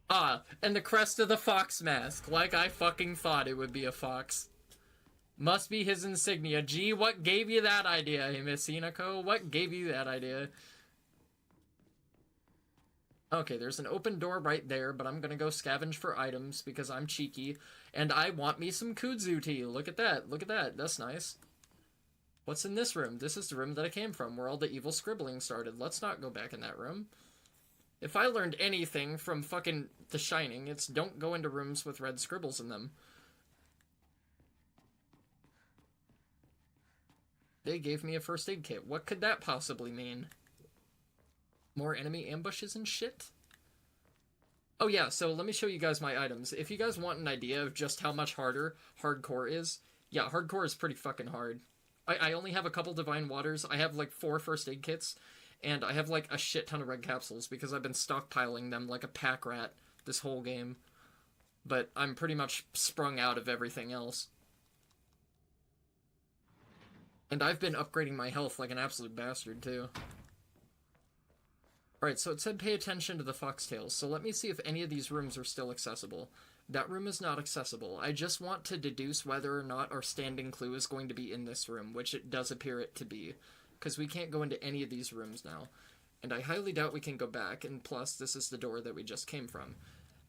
Ah, and the crest of the fox mask, like I fucking thought it would be a fox. Must be his insignia. Gee, what gave you that idea, Miss Hinako? What gave you that idea? Okay, there's an open door right there, but I'm gonna go scavenge for items because I'm cheeky. And I want me some kudzu tea. Look at that. Look at that. That's nice. What's in this room? This is the room that I came from, where all the evil scribbling started. Let's not go back in that room. If I learned anything from fucking The Shining, it's don't go into rooms with red scribbles in them. They gave me a first aid kit. What could that possibly mean? More enemy ambushes and shit? Oh yeah, so let me show you guys my items. If you guys want an idea of just how much harder hardcore is, yeah, hardcore is pretty fucking hard. I only have a couple divine waters. I have like 4 first aid kits, and I have like a shit ton of red capsules because I've been stockpiling them like a pack rat this whole game. But I'm pretty much sprung out of everything else. And I've been upgrading my health like an absolute bastard, too. Alright, so it said pay attention to the foxtails, so let me see if any of these rooms are still accessible. That room is not accessible. I just want to deduce whether or not our standing clue is going to be in this room, which it does appear it to be. Because we can't go into any of these rooms now. And I highly doubt we can go back, and plus, this is the door that we just came from.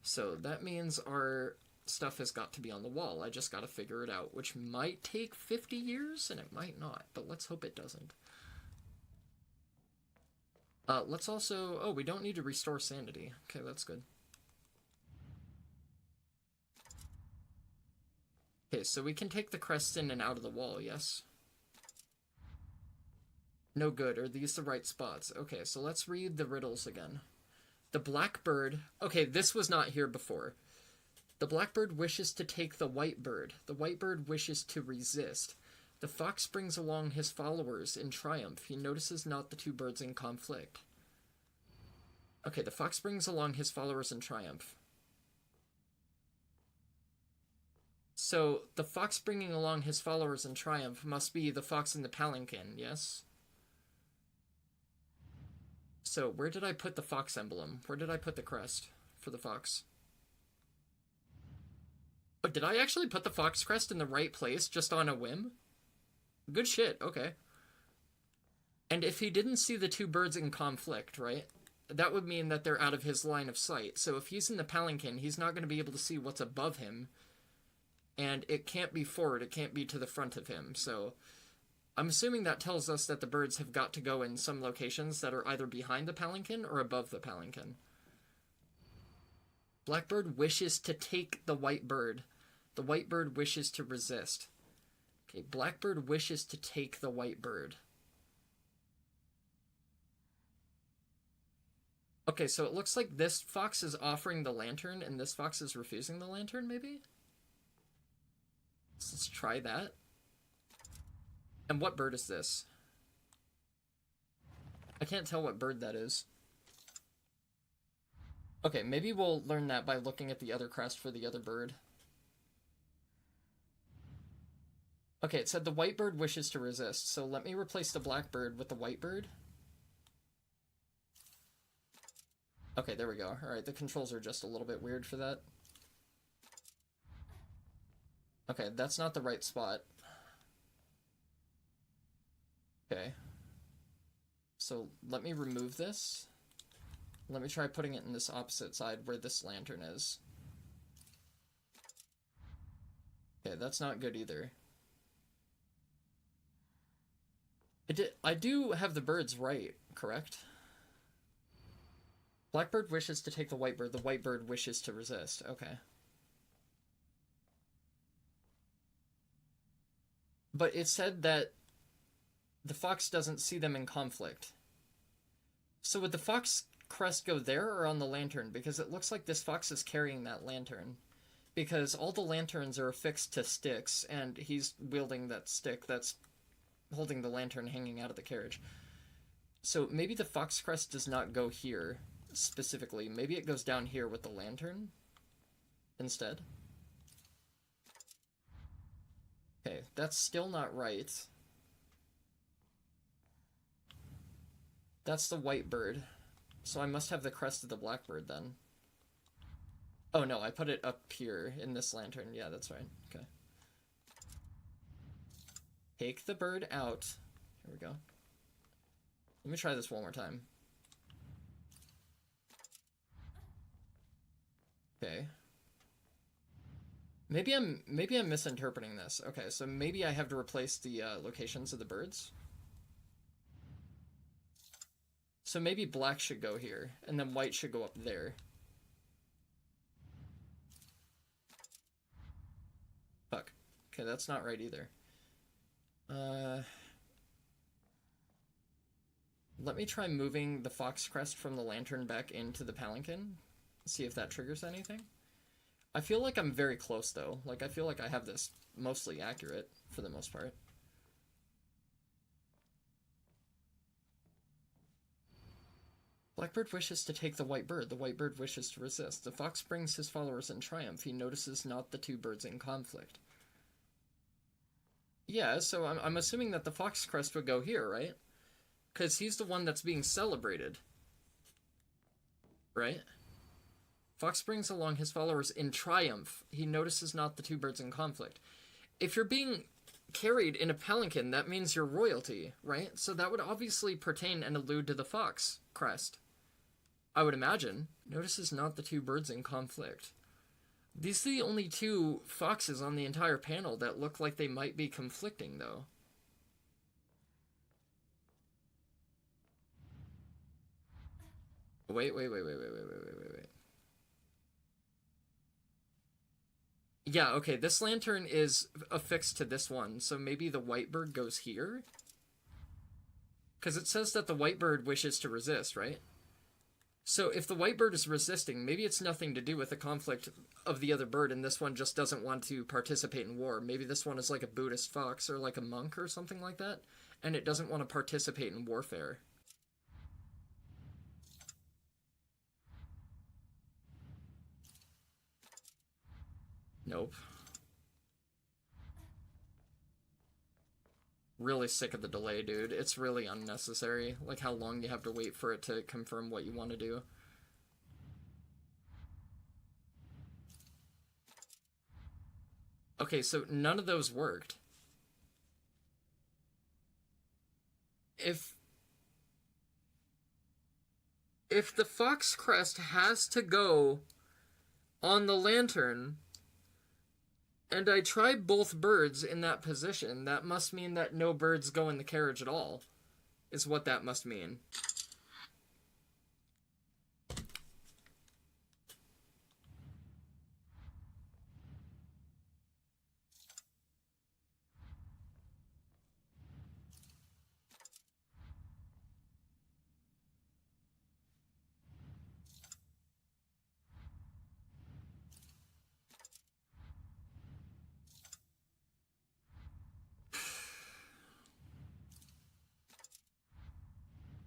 So that means our stuff has got to be on the wall. I just got to figure it out, which might take 50 years, and it might not, but let's hope it doesn't. Let's also... Oh, we don't need to restore sanity. Okay, that's good. Okay, so we can take the crest in and out of the wall, yes? No good. Are these the right spots? Okay, so let's read the riddles again. The blackbird... Okay, this was not here before. The blackbird wishes to take the white bird. The white bird wishes to resist. The fox brings along his followers in triumph. He notices not the 2 birds in conflict. Okay, the fox brings along his followers in triumph. So, the fox bringing along his followers in triumph must be the fox in the palanquin, yes? So, where did I put the fox emblem? Where did I put the crest for the fox? Oh, did I actually put the fox crest in the right place just on a whim? Good shit, okay. And if he didn't see the 2 birds in conflict, right? That would mean that they're out of his line of sight. So if he's in the palanquin, he's not going to be able to see what's above him. And it can't be forward, it can't be to the front of him. So I'm assuming that tells us that the birds have got to go in some locations that are either behind the palanquin or above the palanquin. Blackbird wishes to take the white bird. The white bird wishes to resist. Okay, blackbird wishes to take the white bird. Okay, so it looks like this fox is offering the lantern and this fox is refusing the lantern, maybe? So let's try that. And what bird is this? I can't tell what bird that is. Okay, maybe we'll learn that by looking at the other crest for the other bird. Okay, it said the white bird wishes to resist, so let me replace the black bird with the white bird. Okay, there we go. Alright, the controls are just a little bit weird for that. Okay, that's not the right spot. Okay. So, let me remove this. Let me try putting it in this opposite side where this lantern is. Okay, that's not good either. I do have the birds right, correct? Blackbird wishes to take the white bird wishes to resist. Okay. But it said that the fox doesn't see them in conflict. So would the fox crest go there or on the lantern? Because it looks like this fox is carrying that lantern. Because all the lanterns are affixed to sticks, and he's wielding that stick that's holding the lantern hanging out of the carriage. So maybe the fox crest does not go here, specifically. Maybe it goes down here with the lantern instead. Okay, that's still not right. That's the white bird. So I must have the crest of the blackbird then. Oh no, I put it up here in this lantern. Yeah, that's right. Okay. Take the bird out. Here we go. Let me try this one more time. Okay. Maybe I'm misinterpreting this. Okay, so maybe I have to replace the locations of the birds. So maybe black should go here, and then white should go up there. Fuck. Okay, that's not right either. Let me try moving the fox crest from the lantern back into the palanquin. See if that triggers anything. I feel like I'm very close, though. Like, I feel like I have this mostly accurate, for the most part. Blackbird wishes to take the white bird. The white bird wishes to resist. The fox brings his followers in triumph. He notices not the two birds in conflict. Yeah, so I'm assuming that the fox crest would go here, right? Because he's the one that's being celebrated. Right? Fox brings along his followers in triumph. He notices not the two birds in conflict. If you're being carried in a palanquin, that means you're royalty, right? So that would obviously pertain and allude to the fox crest. I would imagine. Notices not the two birds in conflict. These are the only two foxes on the entire panel that look like they might be conflicting, though. Wait. Yeah, okay, this lantern is affixed to this one, so maybe the white bird goes here? Because it says that the white bird wishes to resist, right? So if the white bird is resisting, maybe it's nothing to do with the conflict of the other bird, and this one just doesn't want to participate in war. Maybe this one is like a Buddhist fox or like a monk or something like that, and it doesn't want to participate in warfare. Nope. Really sick of the delay, dude. It's really unnecessary. Like how long you have to wait for it to confirm what you want to do. Okay, so none of those worked. If the fox crest has to go on the lantern, and I try both birds in that position, that must mean that no birds go in the carriage at all, is what that must mean.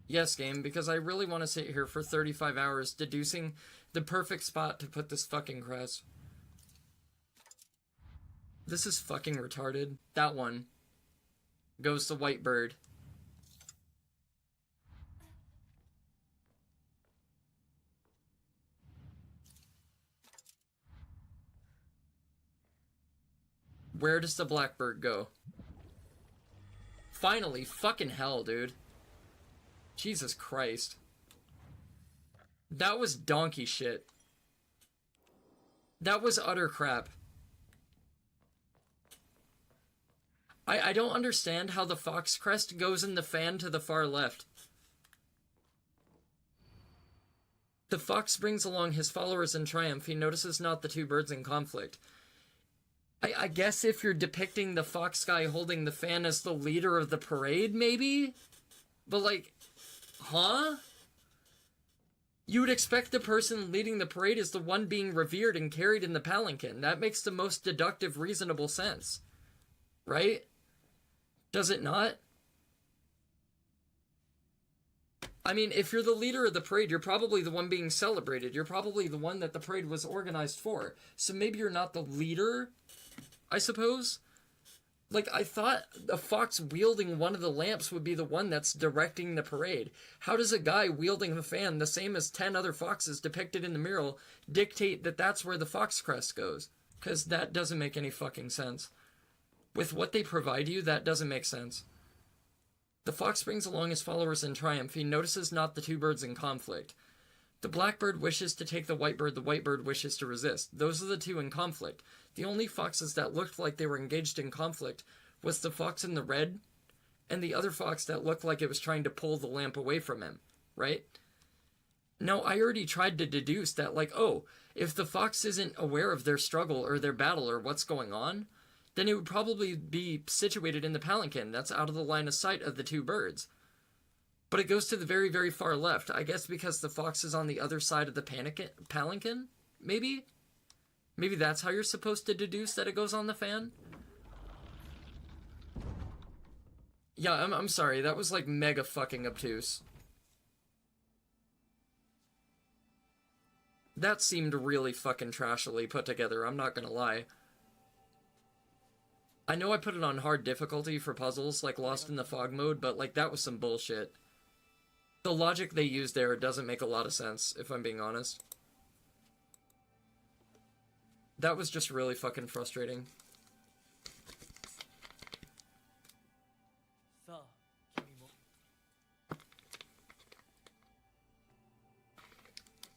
Yes, game, because I really want to sit here for 35 hours deducing the perfect spot to put this fucking crest. This is fucking retarded. That one goes to white bird. Where does the blackbird go? Finally, fucking hell, dude. Jesus Christ. That was donkey shit. That was utter crap. I don't understand how the fox crest goes in the fan to the far left. The fox brings along his followers in triumph. He notices not the two birds in conflict. I guess if you're depicting the fox guy holding the fan as the leader of the parade, maybe? But like, huh? You would expect the person leading the parade is the one being revered and carried in the palanquin. That makes the most deductive, reasonable sense. Right? Does it not? I mean, if you're the leader of the parade, you're probably the one being celebrated. You're probably the one that the parade was organized for. So maybe you're not the leader, I suppose. Like, I thought a fox wielding one of the lamps would be the one that's directing the parade. How does a guy wielding the fan, the same as 10 other foxes depicted in the mural, dictate that that's where the fox crest goes? Because that doesn't make any fucking sense. With what they provide you, that doesn't make sense. The fox brings along his followers in triumph. He notices not the two birds in conflict. The blackbird wishes to take the white bird wishes to resist. Those are the two in conflict. The only foxes that looked like they were engaged in conflict was the fox in the red, and the other fox that looked like it was trying to pull the lamp away from him, right? Now, I already tried to deduce that, like, oh, if the fox isn't aware of their struggle or their battle or what's going on, then it would probably be situated in the palanquin that's out of the line of sight of the two birds. But it goes to the very, very far left. I guess because the fox is on the other side of the palanquin? Maybe? Maybe that's how you're supposed to deduce that it goes on the fan? Yeah, I'm sorry. That was, like, mega fucking obtuse. That seemed really fucking trashily put together, I'm not gonna lie. I know I put it on hard difficulty for puzzles, like Lost in the Fog mode, but, like, that was some bullshit. The logic they used there doesn't make a lot of sense, if I'm being honest. That was just really fucking frustrating.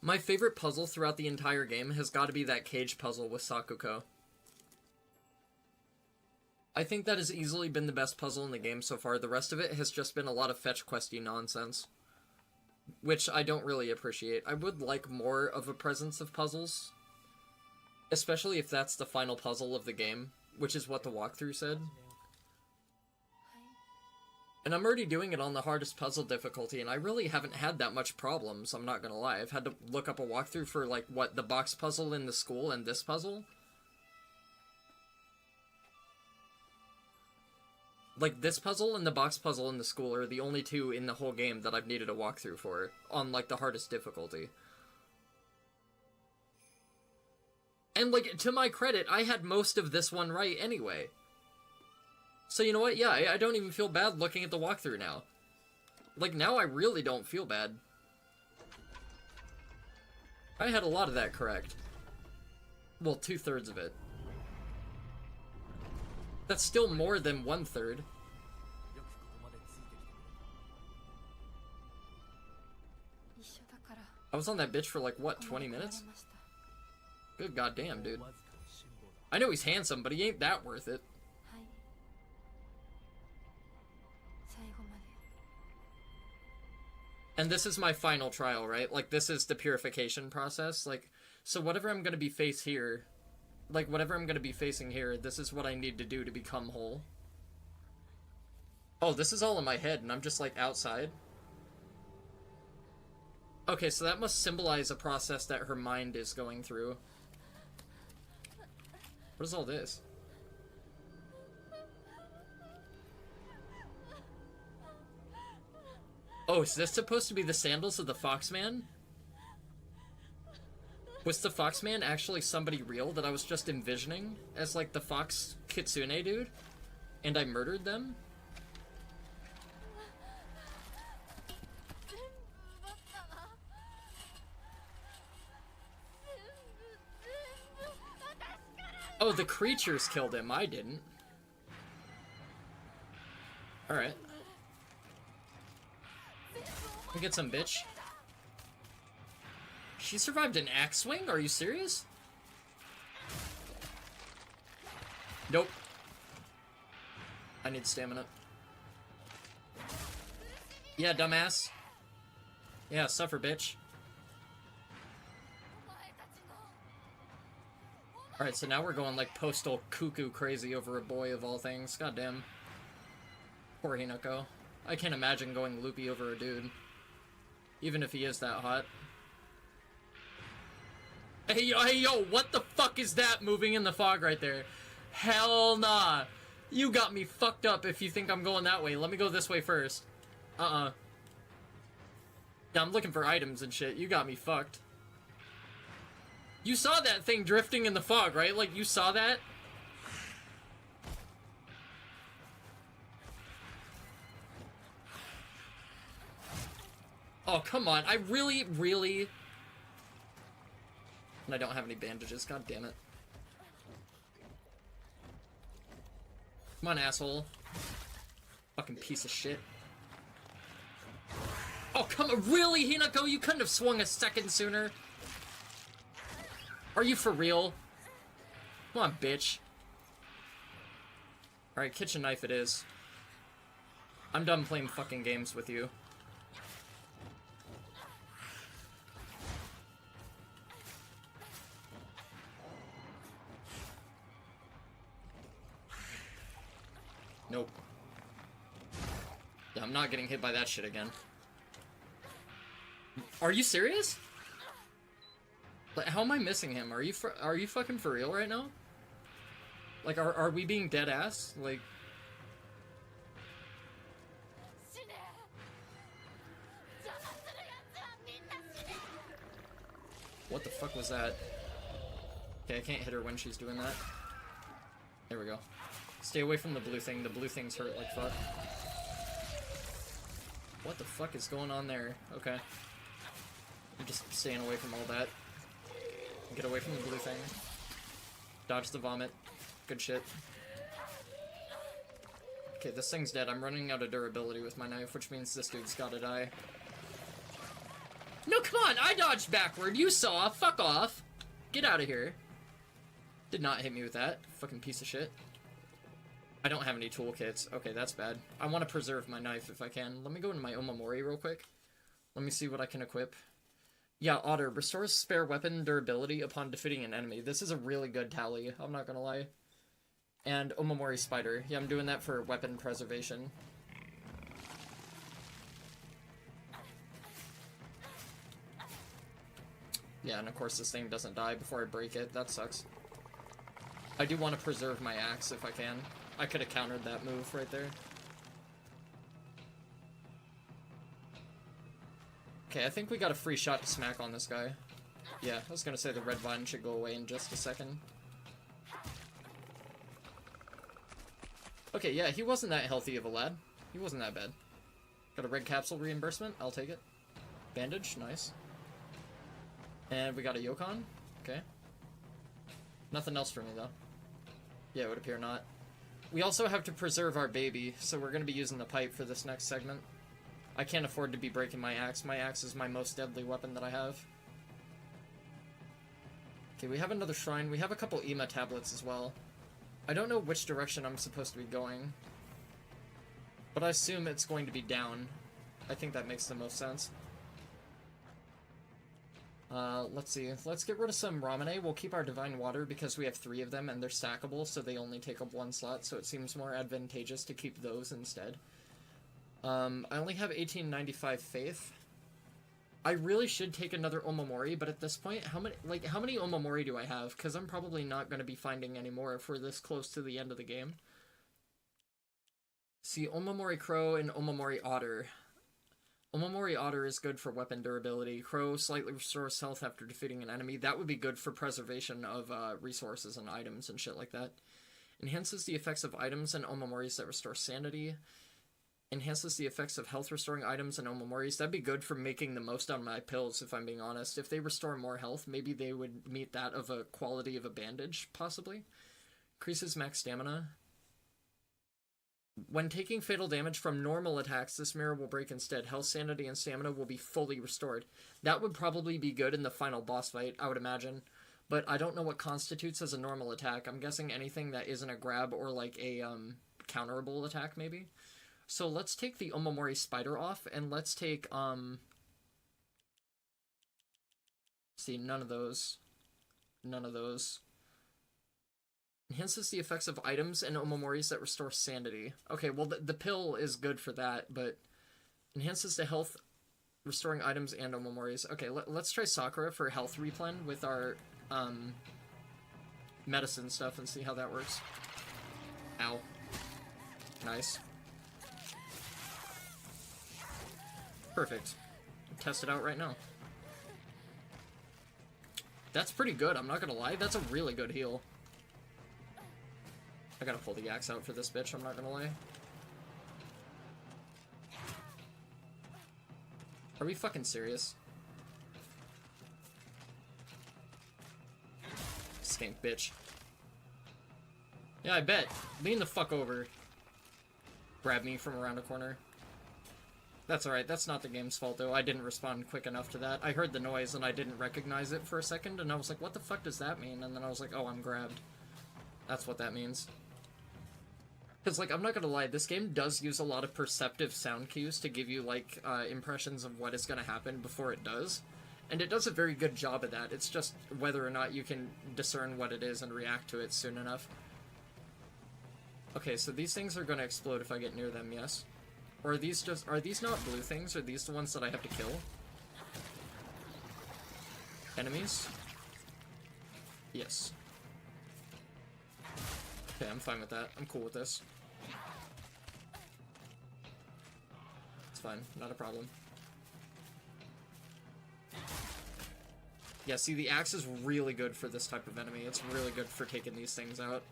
My favorite puzzle throughout the entire game has got to be that cage puzzle with Sakuko. I think that has easily been the best puzzle in the game so far. The rest of it has just been a lot of fetch questy nonsense, which I don't really appreciate. I would like more of a presence of puzzles, especially if that's the final puzzle of the game, which is what the walkthrough said. And I'm already doing it on the hardest puzzle difficulty, and I really haven't had that much problems, I'm not gonna lie. I've had to look up a walkthrough for, like, what, the box puzzle in the school and this puzzle? Like, this puzzle and the box puzzle in the school are the only two in the whole game that I've needed a walkthrough for, on, like, the hardest difficulty. And, like, to my credit, I had most of this one right anyway. So, you know what? Yeah, I don't even feel bad looking at the walkthrough now. Like, now I really don't feel bad. I had a lot of that correct. Well, 2/3 of it. That's still more than 1/3. I was on that bitch for, like, what, 20 minutes? Good goddamn, dude. I know he's handsome, but he ain't that worth it. And this is my final trial, right? Like, this is the purification process. Like, so whatever I'm gonna be facing here, this is what I need to do to become whole. Oh, this is all in my head, and I'm just, like, outside. Okay, so that must symbolize a process that her mind is going through. What is all this? Oh, is this supposed to be the sandals of the Foxman? Was the Foxman actually somebody real that I was just envisioning as, like, the Fox Kitsune dude? And I murdered them? Oh, the creatures killed him. I didn't. Alright. Get some, bitch. She survived an axe swing? Are you serious? Nope. I need stamina. Yeah, dumbass. Yeah, suffer, bitch. Alright, so now we're going, like, postal cuckoo crazy over a boy of all things. Goddamn. Poor Hinako. I can't imagine going loopy over a dude. Even if he is that hot. Hey, yo, what the fuck is that moving in the fog right there? Hell nah. You got me fucked up if you think I'm going that way. Let me go this way first. Yeah, I'm looking for items and shit. You got me fucked. You saw that thing drifting in the fog, right? Like, you saw that? Oh, come on. I really, really... And I don't have any bandages. God damn it. Come on, asshole. Fucking piece of shit. Oh, come on. Really, Hinako? You couldn't have swung a second sooner? Are you for real? Come on, bitch. Alright, kitchen knife it is. I'm done playing fucking games with you. Nope. Yeah, I'm not getting hit by that shit again. Are you serious? Like, how am I missing him? Are you fucking for real right now? Like, are we being dead ass? Like... What the fuck was that? Okay, I can't hit her when she's doing that. There we go. Stay away from the blue thing. The blue things hurt like fuck. What the fuck is going on there? Okay. I'm just staying away from all that. Get away from the blue thing. Dodge the vomit. Good shit. Okay, this thing's dead. I'm running out of durability with my knife, which means this dude's gotta die. No, come on! I dodged backward! You saw! Fuck off! Get out of here. Did not hit me with that. Fucking piece of shit. I don't have any toolkits. Okay, that's bad. I want to preserve my knife if I can. Let me go into my Omamori real quick. Let me see what I can equip. Yeah, Otter. Restores spare weapon durability upon defeating an enemy. This is a really good tally, I'm not gonna lie. And Omamori Spider. Yeah, I'm doing that for weapon preservation. Yeah, and of course this thing doesn't die before I break it. That sucks. I do want to preserve my axe if I can. I could have countered that move right there. Okay, I think we got a free shot to smack on this guy. Yeah, I was gonna say the red vine should go away in just a second. Okay, yeah, he wasn't that healthy of a lad. He wasn't that bad. Got a red capsule reimbursement. I'll take it. Bandage, nice. And we got a Yokon. Okay. Nothing else for me, though. Yeah, it would appear not. We also have to preserve our baby, so we're going to be using the pipe for this next segment. I can't afford to be breaking my axe. My axe is my most deadly weapon that I have. Okay, we have another shrine. We have a couple Ima tablets as well. I don't know which direction I'm supposed to be going, but I assume it's going to be down. I think that makes the most sense. Let's see. Let's get rid of some Ramune. We'll keep our Divine Water because we have 3 of them and they're stackable, so they only take up 1 slot, so it seems more advantageous to keep those instead. I only have 1895 Faith. I really should take another Omamori, but at this point, how many Omamori do I have? Because I'm probably not going to be finding any more if we're this close to the end of the game. See, Omamori Crow and Omamori Otter. Omamori Otter is good for weapon durability. Crow slightly restores health after defeating an enemy. That would be good for preservation of resources and items and shit like that. Enhances the effects of items and Omamoris that restore sanity. Enhances the effects of health restoring items and Omamoris. That'd be good for making the most out of my pills, if I'm being honest. If they restore more health, maybe they would meet that of a quality of a bandage, possibly. Increases max stamina. When taking fatal damage from normal attacks, this mirror will break instead. Health, sanity, and stamina will be fully restored. That would probably be good in the final boss fight, I would imagine. But I don't know what constitutes as a normal attack. I'm guessing anything that isn't a grab or like a counterable attack, maybe. So let's take the Omamori Spider off, and let's take, see, none of those. None of those. Enhances the effects of items and Omamoris that restore sanity. Okay, well, the pill is good for that, but enhances the health, restoring items and Omamoris. Okay, let's try Sakura for health replen with our, medicine stuff and see how that works. Ow. Nice. Perfect. Test it out right now. That's pretty good, I'm not gonna lie. That's a really good heal. I gotta pull the axe out for this bitch, I'm not gonna lie. Are we fucking serious? Skink bitch. Yeah, I bet. Lean the fuck over. Grab me from around a corner. That's alright, that's not the game's fault though. I didn't respond quick enough to that. I heard the noise and I didn't recognize it for a second, and I was like, what the fuck does that mean? And then I was like, oh, I'm grabbed. That's what that means. Because, like, I'm not gonna lie, this game does use a lot of perceptive sound cues to give you, like, impressions of what is gonna happen before it does. And it does a very good job of that. It's just whether or not you can discern what it is and react to it soon enough. Okay, so these things are gonna explode if I get near them, yes? Or are these not blue things? Are these the ones that I have to kill? Enemies? Yes. Okay, I'm fine with that. I'm cool with this. It's fine. Not a problem. Yeah, see, the axe is really good for this type of enemy. It's really good for taking these things out.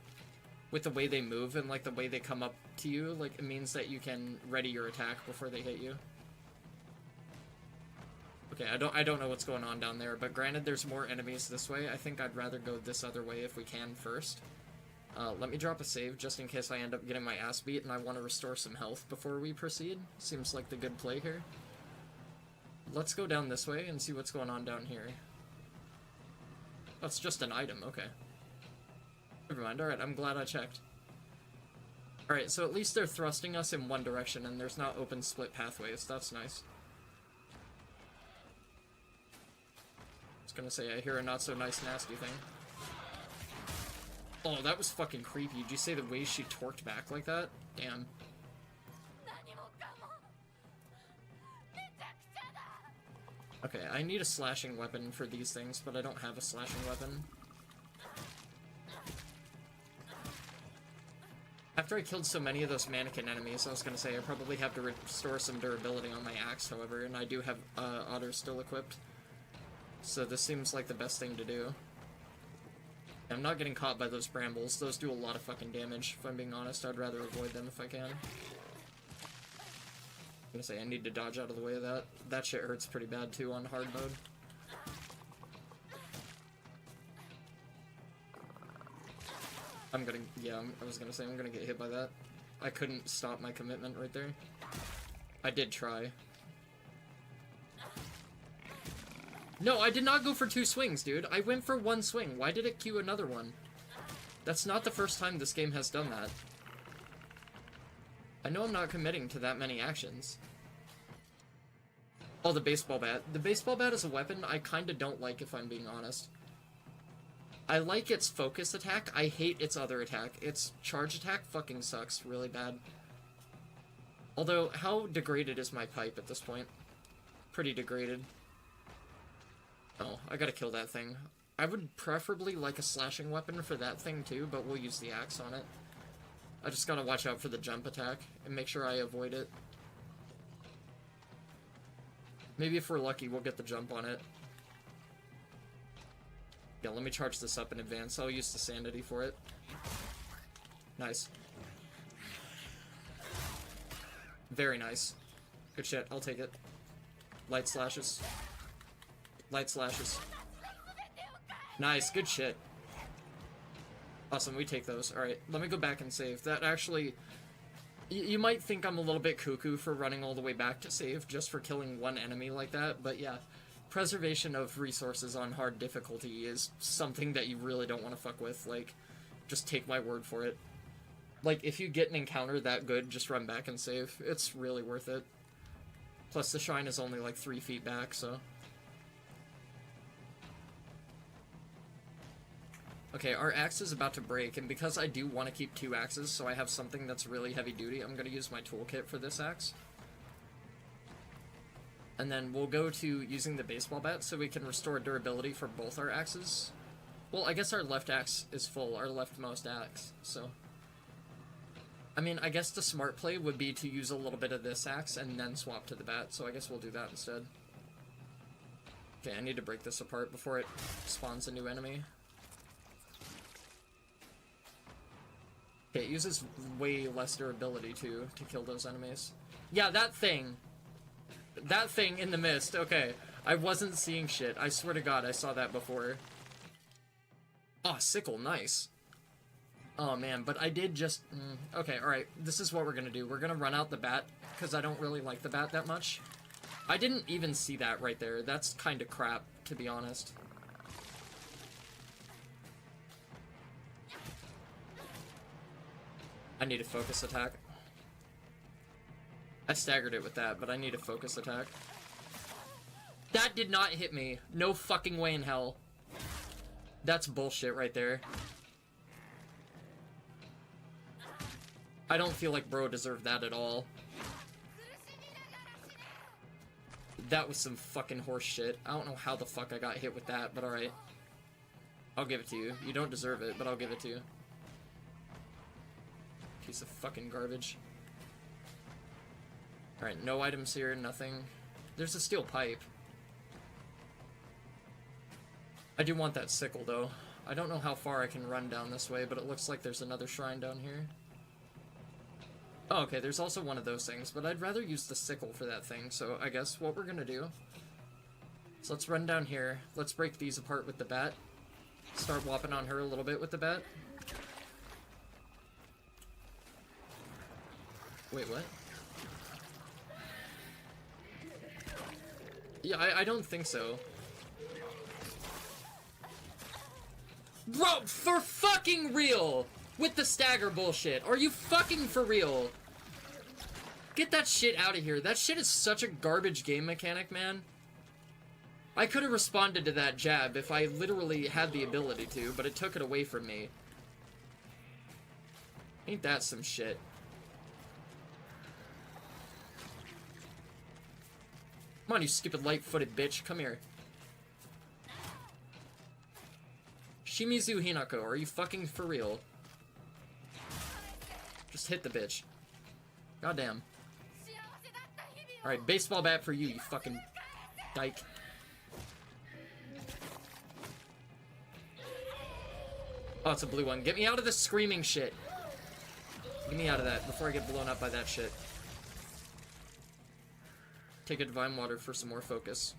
With the way they move and, like, the way they come up to you, like, it means that you can ready your attack before they hit you. Okay, I don't know what's going on down there, but granted there's more enemies this way. I think I'd rather go this other way if we can first. Let me drop a save just in case I end up getting my ass beat and I want to restore some health before we proceed. Seems like the good play here. Let's go down this way and see what's going on down here. That's just an item, okay. Never mind, alright, I'm glad I checked. Alright, so at least they're thrusting us in one direction and there's not open split pathways. That's nice. I was gonna say, I hear a not so nice nasty thing. Oh, that was fucking creepy. Did you say the way she torqued back like that? Damn. Okay, I need a slashing weapon for these things, but I don't have a slashing weapon. After I killed so many of those mannequin enemies, I was gonna say I probably have to restore some durability on my axe, however, and I do have otters still equipped. So this seems like the best thing to do. I'm not getting caught by those brambles. Those do a lot of fucking damage. If I'm being honest, I'd rather avoid them if I can. I'm gonna say I need to dodge out of the way of that. That shit hurts pretty bad too on hard mode. I'm gonna, yeah, I was gonna say I'm gonna get hit by that. I couldn't stop my commitment right there. I did try. No, I did not go for 2 swings, dude. I went for 1 swing. Why did it queue another one? That's not the first time this game has done that. I know I'm not committing to that many actions. Oh, the baseball bat. The baseball bat as a weapon, I kinda don't like, if I'm being honest. I like its focus attack. I hate its other attack. Its charge attack fucking sucks really bad. Although, how degraded is my pipe at this point? Pretty degraded. Oh, I gotta kill that thing. I would preferably like a slashing weapon for that thing too, but we'll use the axe on it. I just gotta watch out for the jump attack and make sure I avoid it. Maybe if we're lucky, we'll get the jump on it. Yeah, let me charge this up in advance. I'll use the sanity for it. Nice. Very nice. Good shit, I'll take it. Light slashes. Light slashes. Nice, good shit. Awesome, we take those. Alright, let me go back and save. That actually... You might think I'm a little bit cuckoo for running all the way back to save just for killing one enemy like that, but yeah. Preservation of resources on hard difficulty is something that you really don't want to fuck with. Like, just take my word for it. Like, if you get an encounter that good, just run back and save. It's really worth it. Plus, the shrine is only like 3 feet back, so... Okay, our axe is about to break, and because I do want to keep 2 axes, so I have something that's really heavy duty, I'm going to use my toolkit for this axe. And then we'll go to using the baseball bat so we can restore durability for both our axes. Well, I guess our left axe is full, our leftmost axe, so... I mean, I guess the smart play would be to use a little bit of this axe and then swap to the bat, so I guess we'll do that instead. Okay, I need to break this apart before it spawns a new enemy. Okay, it uses way less durability, too, to kill those enemies. Yeah, that thing! That thing in the mist. Okay. I wasn't seeing shit. I swear to God, I saw that before. Oh, sickle. Nice. Oh, man. But I did just... okay, alright. This is what we're gonna do. We're gonna run out the bat, because I don't really like the bat that much. I didn't even see that right there. That's kind of crap, to be honest. I need a focus attack. I staggered it with that, but I need a focus attack. That did not hit me. No fucking way in hell. That's bullshit right there. I don't feel like bro deserved that at all. That was some fucking horse shit. I don't know how the fuck I got hit with that, but alright. I'll give it to you. You don't deserve it, but I'll give it to you. Piece of fucking garbage. Alright, no items here, nothing. There's a steel pipe. I do want that sickle, though. I don't know how far I can run down this way, but it looks like there's another shrine down here. Oh, okay, there's also one of those things, but I'd rather use the sickle for that thing, so I guess what we're gonna do... So let's run down here. Let's break these apart with the bat. Start whopping on her a little bit with the bat. Wait, what? Yeah, I don't think so. Bro, for fucking real! With the stagger bullshit. Are you fucking for real? Get that shit out of here. That shit is such a garbage game mechanic, man. I could have responded to that jab if I literally had the ability to, but it took it away from me. Ain't that some shit? Come on, you stupid light-footed bitch. Come here. Shimizu Hinako, are you fucking for real? Just hit the bitch. Goddamn. Alright, baseball bat for you, you fucking dyke. Oh, it's a blue one. Get me out of this screaming shit. Get me out of that before I get blown up by that shit. Take a divine water for some more focus.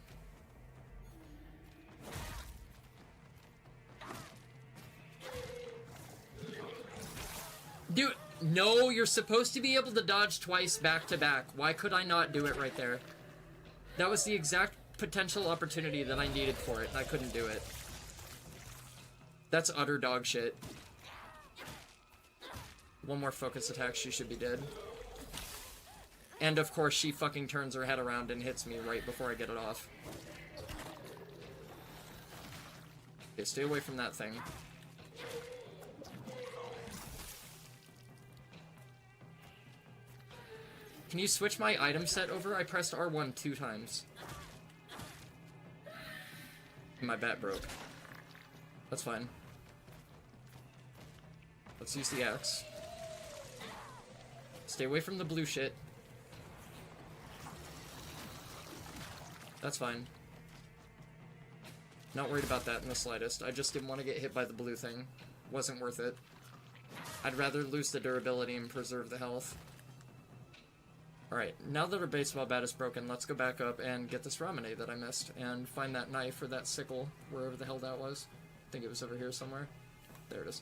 Dude, no, you're supposed to be able to dodge twice back to back. Why could I not do it right there? That was the exact potential opportunity that I needed for it, and I couldn't do it. That's utter dog shit. One more focus attack, she should be dead. And of course, she fucking turns her head around and hits me right before I get it off. Okay, stay away from that thing. Can you switch my item set over? I pressed R1 2 times. My bat broke. That's fine. Let's use the axe. Stay away from the blue shit. That's fine. Not worried about that in the slightest. I just didn't want to get hit by the blue thing. Wasn't worth it. I'd rather lose the durability and preserve the health. Alright, now that our baseball bat is broken, let's go back up and get this ramen that I missed, and find that knife or that sickle, wherever the hell that was. I think it was over here somewhere. There it is.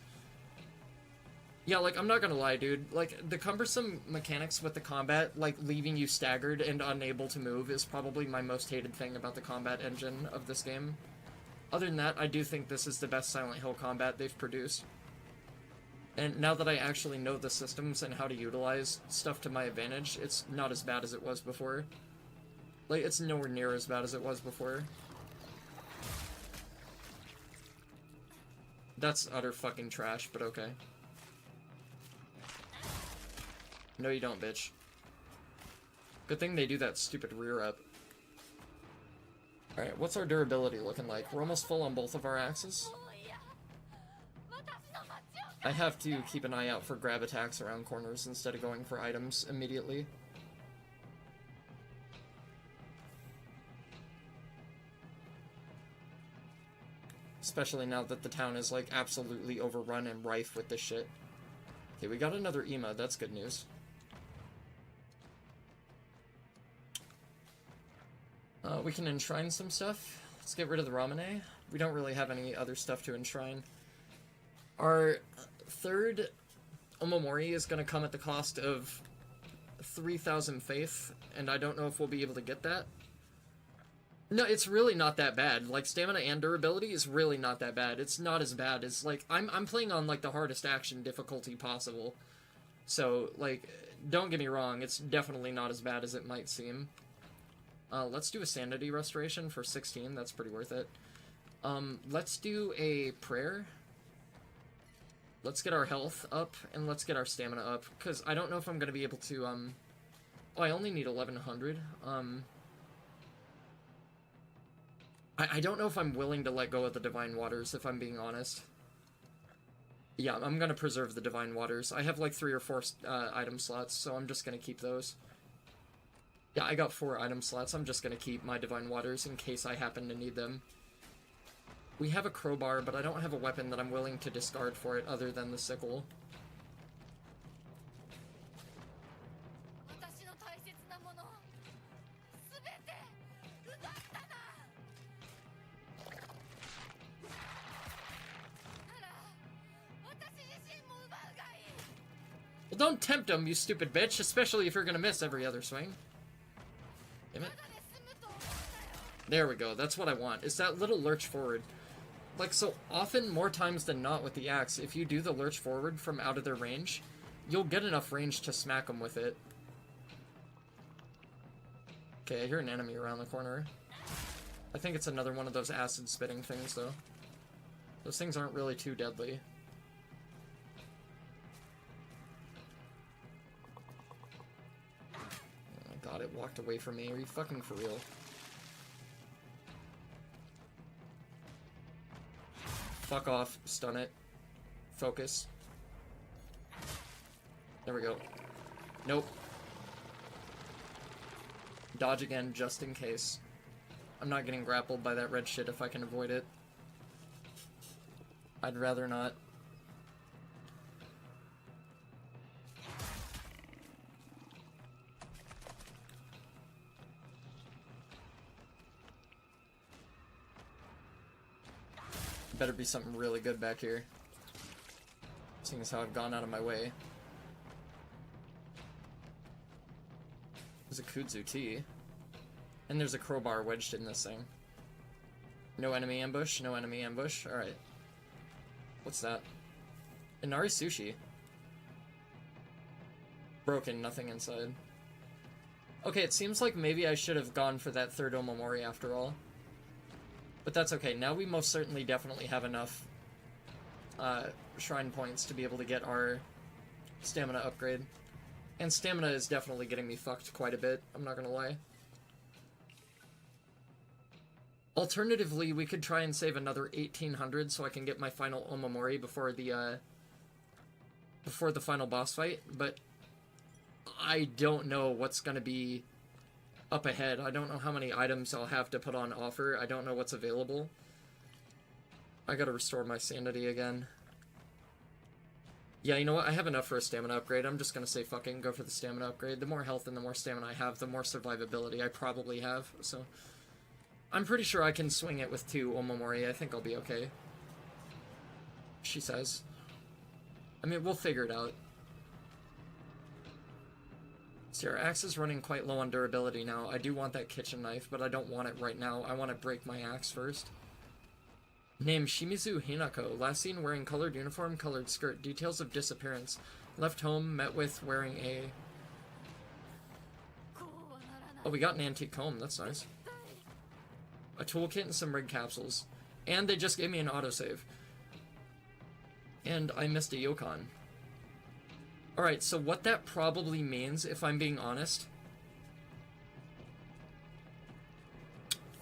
Yeah, like, I'm not gonna lie, dude. Like, the cumbersome mechanics with the combat, like, leaving you staggered and unable to move, is probably my most hated thing about the combat engine of this game. Other than that, I do think this is the best Silent Hill combat they've produced. And now that I actually know the systems and how to utilize stuff to my advantage, it's not as bad as it was before. Like, it's nowhere near as bad as it was before. That's utter fucking trash, but okay. No, you don't, bitch. Good thing they do that stupid rear up. Alright, what's our durability looking like? We're almost full on both of our axes. I have to keep an eye out for grab attacks around corners instead of going for items immediately. Especially now that the town is, like, absolutely overrun and rife with this shit. Okay, we got another Ema, that's good news. We can enshrine some stuff. Let's get rid of the Ramune. We don't really have any other stuff to enshrine. Our third Omamori is going to come at the cost of 3,000 faith, and I don't know if we'll be able to get that. No, it's really not that bad. Like, stamina and durability is really not that bad. It's not as bad as, like, I'm playing on, like, the hardest action difficulty possible. So, like, don't get me wrong, it's definitely not as bad as it might seem. Let's do a sanity restoration for 16, that's pretty worth it. Let's do a prayer. Let's get our health up, and let's get our stamina up, because I don't know if I'm going to be able to, Oh, I only need 1,100. I don't know if I'm willing to let go of the Divine Waters, if I'm being honest. Yeah, I'm going to preserve the Divine Waters. I have like 3 or 4 item slots, so I'm just going to keep those. Yeah, I got 4 item slots. I'm just going to keep my Divine Waters in case I happen to need them. We have a crowbar, but I don't have a weapon that I'm willing to discard for it other than the sickle. Well, don't tempt him, you stupid bitch, especially if you're gonna miss every other swing. Damn it. There we go, that's what I want. It's that little lurch forward. Like, so often, more times than not with the axe, if you do the lurch forward from out of their range, you'll get enough range to smack them with it. Okay, I hear an enemy around the corner. I think it's another one of those acid spitting things, though. Those things aren't really too deadly. Oh god, it walked away from me. Are you fucking for real? Fuck off. Stun it. Focus. There we go. Nope. Dodge again, just in case. I'm not getting grappled by that red shit if I can avoid it. I'd rather not. Better be something really good back here. Seeing as how I've gone out of my way. There's a Kudzu tea. And there's a crowbar wedged in this thing. No enemy ambush, no enemy ambush. Alright. What's that? Inari sushi. Broken, nothing inside. Okay, it seems like maybe I should have gone for that third Omamori after all. But that's okay. Now we most certainly definitely have enough shrine points to be able to get our stamina upgrade. And stamina is definitely getting me fucked quite a bit, I'm not gonna lie. Alternatively, we could try and save another 1,800 so I can get my final Omamori before the final boss fight, but I don't know what's gonna be up ahead. I don't know how many items I'll have to put on offer. I don't know what's available. I gotta restore my sanity again. Yeah, you know what? I have enough for a stamina upgrade. I'm just gonna say fucking go for the stamina upgrade. The more health and the more stamina I have, the more survivability I probably have, so... I'm pretty sure I can swing it with 2 Omamori. I think I'll be okay. She says. I mean, we'll figure it out. See, our axe is running quite low on durability now. I do want that kitchen knife, but I don't want it right now. I want to break my axe first. Name, Shimizu Hinako. Last seen wearing colored uniform, colored skirt. Details of disappearance. Left home, met with wearing a... Oh, we got an antique comb. That's nice. A toolkit and some rig capsules. And they just gave me an autosave. And I missed a Yokon. Alright, so what that probably means, if I'm being honest...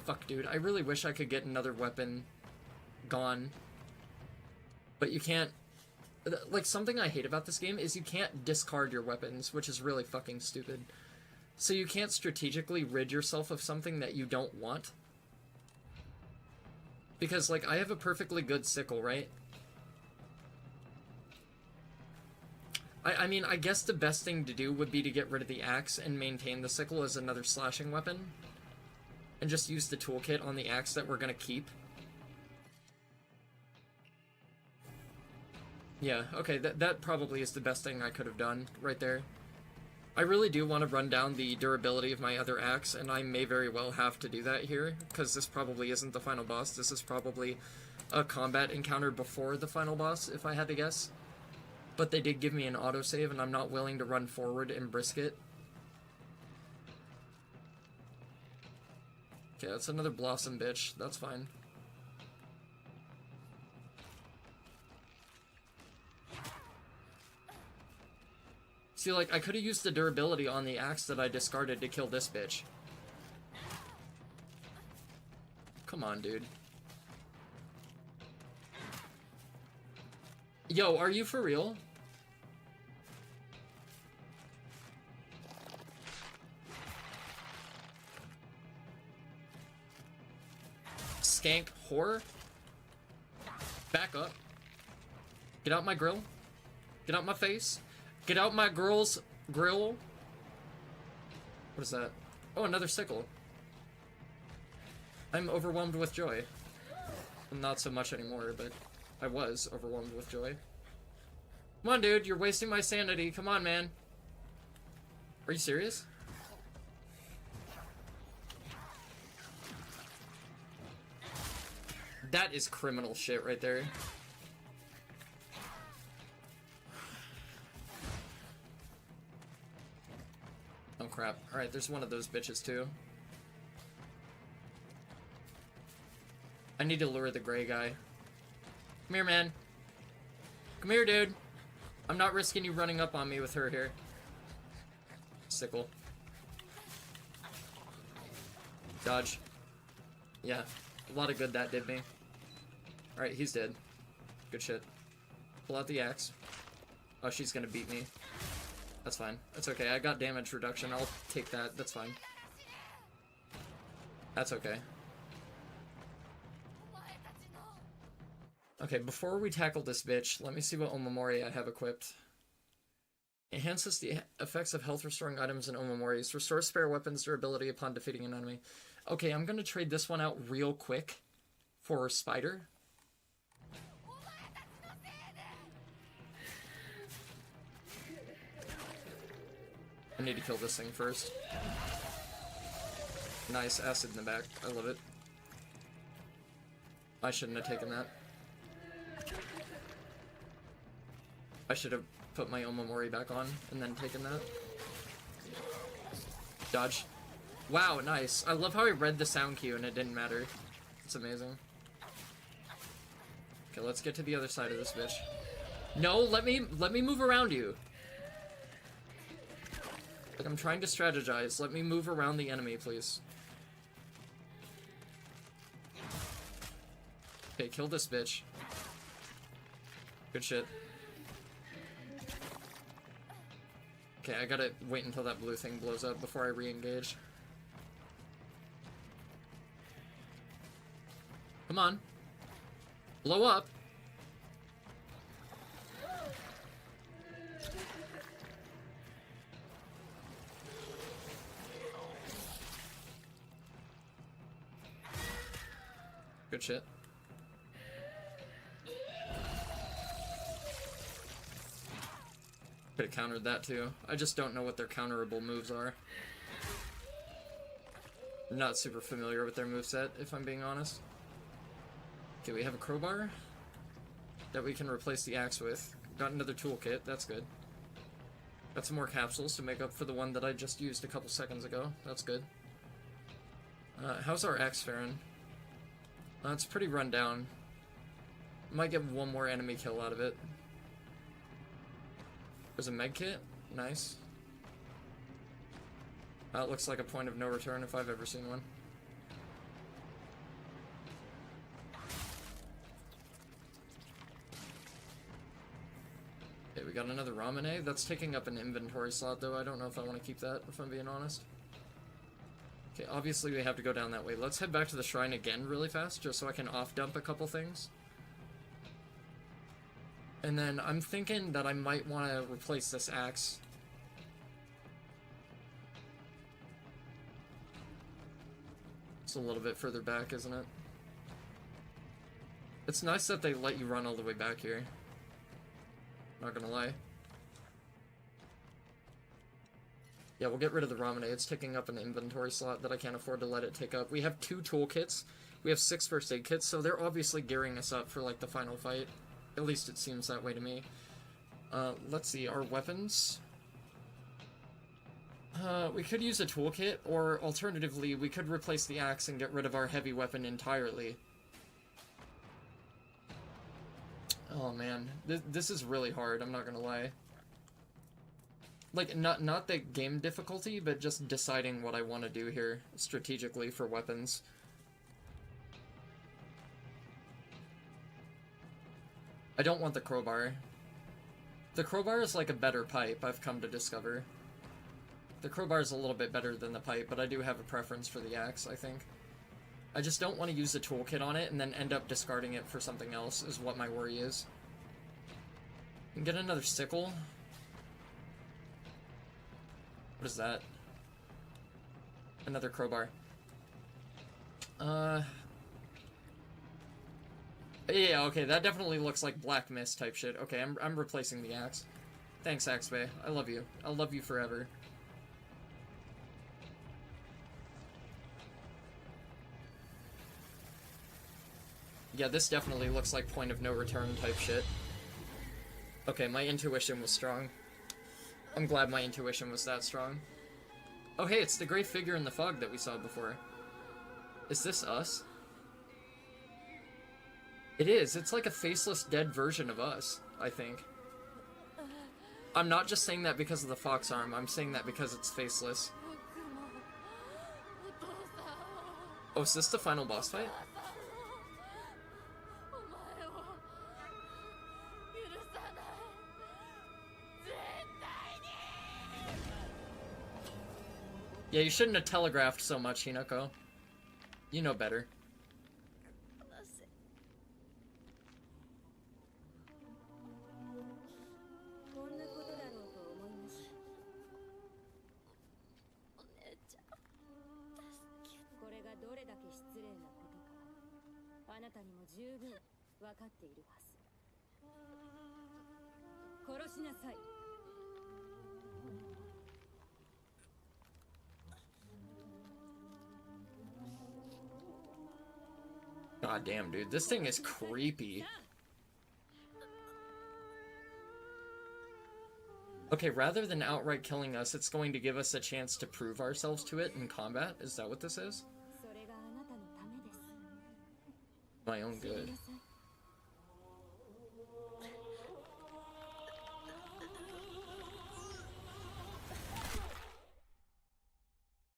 Fuck, dude. I really wish I could get another weapon gone. But you can't... Like, something I hate about this game is you can't discard your weapons, which is really fucking stupid. So you can't strategically rid yourself of something that you don't want. Because, like, I have a perfectly good sickle, right? I mean, I guess the best thing to do would be to get rid of the axe and maintain the sickle as another slashing weapon. and just use the toolkit on the axe that we're gonna keep. Yeah, okay, that probably is the best thing I could have done right there. I really do want to run down the durability of my other axe, and I may very well have to do that here, because this probably isn't the final boss. This is probably a combat encounter before the final boss, if I had to guess. But they did give me an autosave, and I'm not willing to run forward and brisk it. Okay, that's another blossom bitch. That's fine. See, like, I could have used the durability on the axe that I discarded to kill this bitch. Come on, dude. Yo, are you for real? Skank whore? Back up. Get out my grill. Get out my face. Get out my girl's grill. What is that? Oh, another sickle. I'm overwhelmed with joy. Not so much anymore, but I was overwhelmed with joy. Come on, dude. You're wasting my sanity. Come on, man. Are you serious? That is criminal shit right there. Oh crap. Alright, there's one of those bitches too. I need to lure the gray guy. Come here, man. Come here, dude. I'm not risking you running up on me with her here. Sickle. Dodge. Yeah. A lot of good that did me. Alright, he's dead. Good shit. Pull out the axe. Oh, she's gonna beat me. That's fine. That's okay. I got damage reduction. I'll take that. That's fine. That's okay. Okay, before we tackle this bitch, let me see what Omamori I have equipped. Enhances the effects of health restoring items and Omamoris. Restores spare weapons durability upon defeating an enemy. Okay, I'm gonna trade this one out real quick for Spider. I need to kill this thing first. Nice, acid in the back. I love it. I shouldn't have taken that. I should have put my Omamori back on and then taken that. Dodge. Wow, nice. I love how I read the sound cue and it didn't matter. It's amazing. Okay, let's get to the other side of this bitch. No, let me move around you. Like, I'm trying to strategize. Let me move around the enemy, please. Okay, kill this bitch. Good shit. Okay, I gotta wait until that blue thing blows up before I re-engage. Come on. Blow up. Good shit. Could have countered that too. I just don't know what their counterable moves are. I'm not super familiar with their moveset, if I'm being honest. Okay, we have a crowbar that we can replace the axe with. Got another toolkit, that's good. Got some more capsules to make up for the one that I just used a couple seconds ago. That's good. How's our axe faring? It's pretty run down. Might get one more enemy kill out of it. There's a med kit. Nice. That looks like a point of no return if I've ever seen one. Okay, we got another Ramune. That's taking up an inventory slot, though. I don't know if I want to keep that, if I'm being honest. Okay, obviously we have to go down that way. Let's head back to the shrine again really fast, just so I can off-dump a couple things. And then I'm thinking that I might want to replace this axe. It's a little bit further back, isn't it? It's nice that they let you run all the way back here. Not gonna lie. Yeah, we'll get rid of the Ramune. It's taking up an inventory slot that I can't afford to let it take up. We have 2 toolkits. We have 6 first aid kits, so they're obviously gearing us up for, like, the final fight. At least it seems that way to me. Let's see, our weapons. We could use a toolkit, or alternatively, we could replace the axe and get rid of our heavy weapon entirely. Oh man, this is really hard, I'm not gonna lie. Like, not the game difficulty, but just deciding what I want to do here, strategically, for weapons. I don't want the crowbar. The crowbar is like a better pipe, I've come to discover. The crowbar is a little bit better than the pipe, but I do have a preference for the axe, I think. I just don't want to use the toolkit on it and then end up discarding it for something else, is what my worry is. And get another sickle. What is that? Another crowbar. Yeah, okay, that definitely looks like Black Mist type shit. Okay, I'm replacing the axe. Thanks, Axe Bay. I love you. I'll love you forever. Yeah, this definitely looks like point of no return type shit. Okay, my intuition was strong. I'm glad my intuition was that strong. Oh hey, it's the gray figure in the fog that we saw before. Is this us? It is. It's like a faceless, dead version of us, I think. I'm not just saying that because of the fox arm, I'm saying that because it's faceless. Oh, is this the final boss fight? Yeah, you shouldn't have telegraphed so much, Hinako. You know better. God damn, dude, this thing is creepy. Okay, rather than outright killing us, it's going to give us a chance to prove ourselves to it in combat? Is that what this is? My own good.